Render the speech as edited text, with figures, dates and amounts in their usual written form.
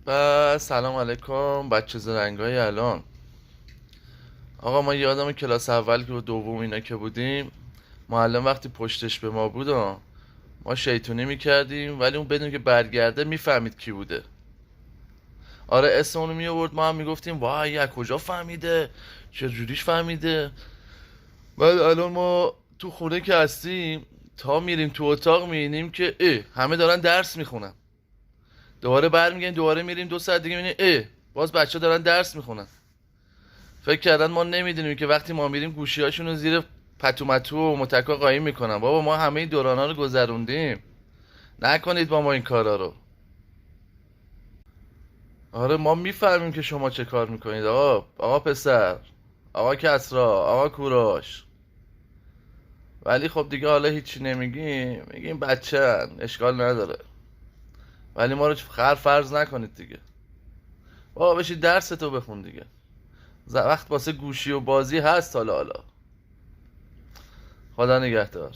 سلام علیکم بچه زرنگای الان. آقا ما یادم کلاس اول که دوم اینا که بودیم، معلم وقتی پشتش به ما بود ما شیطونی میکردیم، ولی اون بدون که برگرده میفهمید کی بوده. آره اسم اونو میآورد، ما هم میگفتیم وای از کجا فهمیده، چه جوریش فهمیده. ولی الان ما تو خونه که هستیم، تا میریم تو اتاق میبینیم که همه دارن درس میخونن. دوباره برمیگردیم دوباره میریم 2 ساعت دیگه میبینیم باز بچه دارن درس میخونن. فکر کردن ما نمیدونیم که وقتی ما میریم گوشی هاشون رو زیر پتومتو و متکا قایم میکنن. بابا ما همه این دوران ها رو گذروندیم، نکنید با ما این کارا رو. آره ما میفهمیم که شما چه کار میکنید. آقا پسر، آقا کسرا، آقا کوروش. ولی خب دیگه حالا هیچی نمیگیم، میگیم بچه اشکال نداره. ولی ما رو خر فرض نکنید دیگه. بابا بشید درس تو بخون دیگه. وقت واسه گوشی و بازی هست. حالا خدا نگهدار.